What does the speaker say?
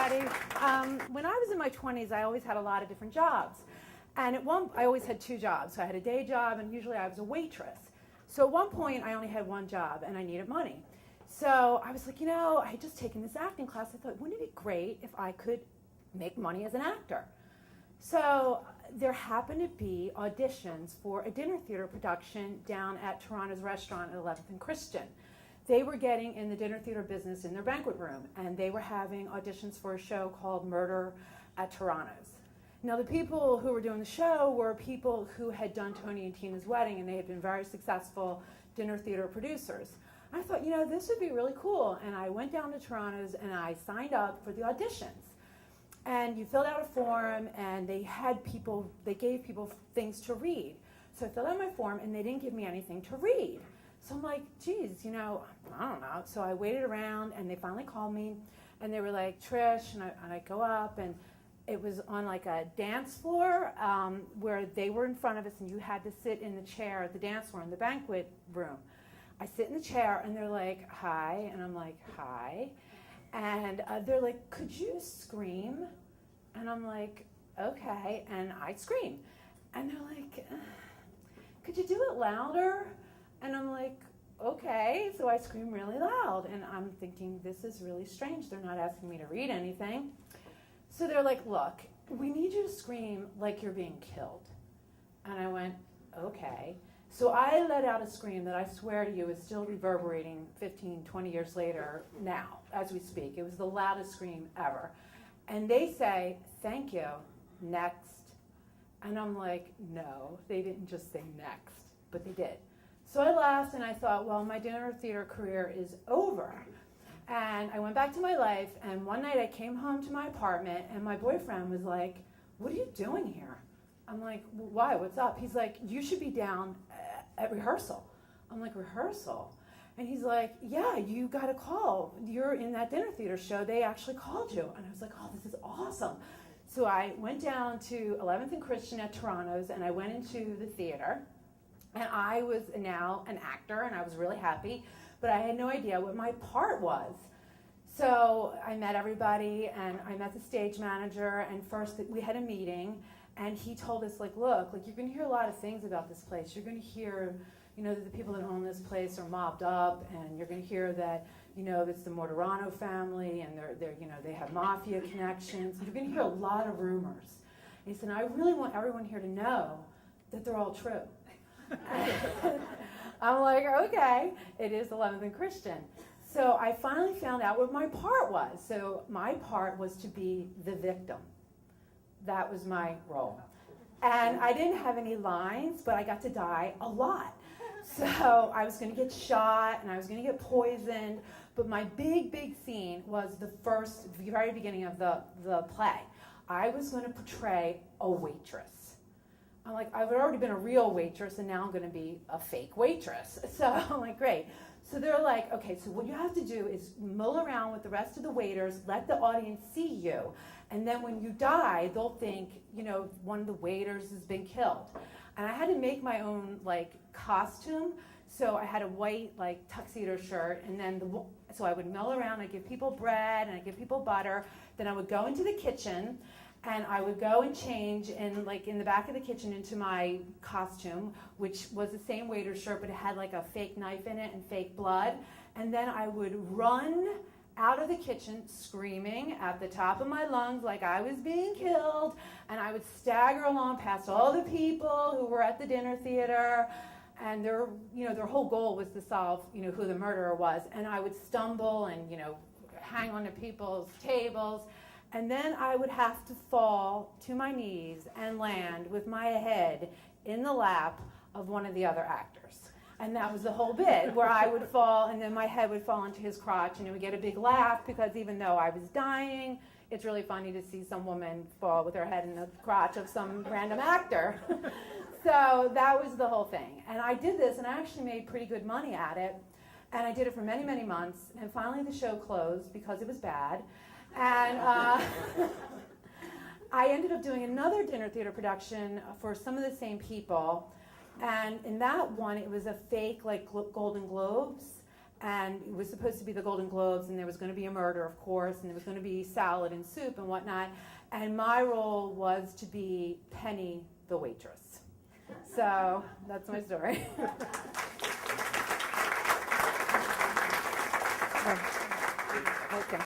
everybody. When I was in my 20s, I always had a lot of different jobs. And I always had two jobs. So I had a day job, and usually I was a waitress. So at one point, I only had one job, and I needed money. So I was like, I had just taken this acting class. I thought, wouldn't it be great if I could make money as an actor? So there happened to be auditions for a dinner theater production down at Toronto's restaurant at 11th and Christian. They were getting in the dinner theater business in their banquet room, and they were having auditions for a show called Murder at Toronto's. Now, the people who were doing the show were people who had done Tony and Tina's Wedding, and they had been very successful dinner theater producers. I thought, this would be really cool, and I went down to Toronto's and I signed up for the auditions. And you filled out a form, and they gave people things to read. So I filled out my form, and they didn't give me anything to read. So I'm like, geez, I don't know. So I waited around, and they finally called me, and they were like, Trish, and I go up, and it was on like a dance floor where they were in front of us, and you had to sit in the chair at the dance floor in the banquet room. I sit in the chair, and they're like, hi, and I'm like, hi. And they're like, could you scream? And I'm like, okay, and I scream. And they're like, could you do it louder? And I'm like, okay, so I scream really loud. And I'm thinking, this is really strange. They're not asking me to read anything. So they're like, look, we need you to scream like you're being killed. And I went, okay. So I let out a scream that I swear to you is still reverberating 15, 20 years later now, as we speak. It was the loudest scream ever. And they say, thank you, next. And I'm like, no, they didn't just say next, but they did. So I laughed and I thought, well, my dinner theater career is over. And I went back to my life, and one night I came home to my apartment, and my boyfriend was like, what are you doing here? I'm like, well, why, what's up? He's like, you should be down at rehearsal. I'm like, rehearsal? And he's like, yeah, you got a call. You're in that dinner theater show. They actually called you. And I was like, oh, this is awesome. So I went down to 11th and Christian at Toronto's, and I went into the theater. And I was now an actor, and I was really happy, but I had no idea what my part was. So I met everybody, and I met the stage manager, and first we had a meeting, and he told us, look, you're going to hear a lot of things about this place. You're going to hear, that the people that own this place are mobbed up, and you're going to hear that, it's the Mortorano family, and they have mafia connections. You're going to hear a lot of rumors. And he said, I really want everyone here to know that they're all true. I'm like, okay, it is 11th and Christian. So I finally found out what my part was. So my part was to be the victim. That was my role. And I didn't have any lines, but I got to die a lot. So I was going to get shot, and I was going to get poisoned. But my big scene was the very beginning of the play. I was going to portray a waitress. I'm like, I've already been a real waitress, and now I'm going to be a fake waitress. So I'm like, great. So they're like, okay, so what you have to do is mull around with the rest of the waiters, let the audience see you, and then when you die, they'll think, one of the waiters has been killed. And I had to make my own, costume. So I had a white, tuxedo shirt, and then so I would mill around, I'd give people bread, and I'd give people butter. Then I would go into the kitchen, and I would go and change in the back of the kitchen into my costume, which was the same waiter shirt, but it had a fake knife in it and fake blood. And then I would run out of the kitchen screaming at the top of my lungs like I was being killed. And I would stagger along past all the people who were at the dinner theater. And their whole goal was to solve, who the murderer was. And I would stumble and, hang onto people's tables. And then I would have to fall to my knees and land with my head in the lap of one of the other actors. And that was the whole bit, where I would fall, and then my head would fall into his crotch, and it would get a big laugh, because even though I was dying, it's really funny to see some woman fall with her head in the crotch of some random actor. So that was the whole thing. And I did this, and I actually made pretty good money at it. And I did it for many, many months. And finally the show closed because it was bad. And I ended up doing another dinner theater production for some of the same people. And in that one, it was a fake, Golden Globes. and it was supposed to be the Golden Globes, and there was going to be a murder, of course, and there was going to be salad and soup and whatnot, and my role was to be Penny the waitress. So that's my story. Okay.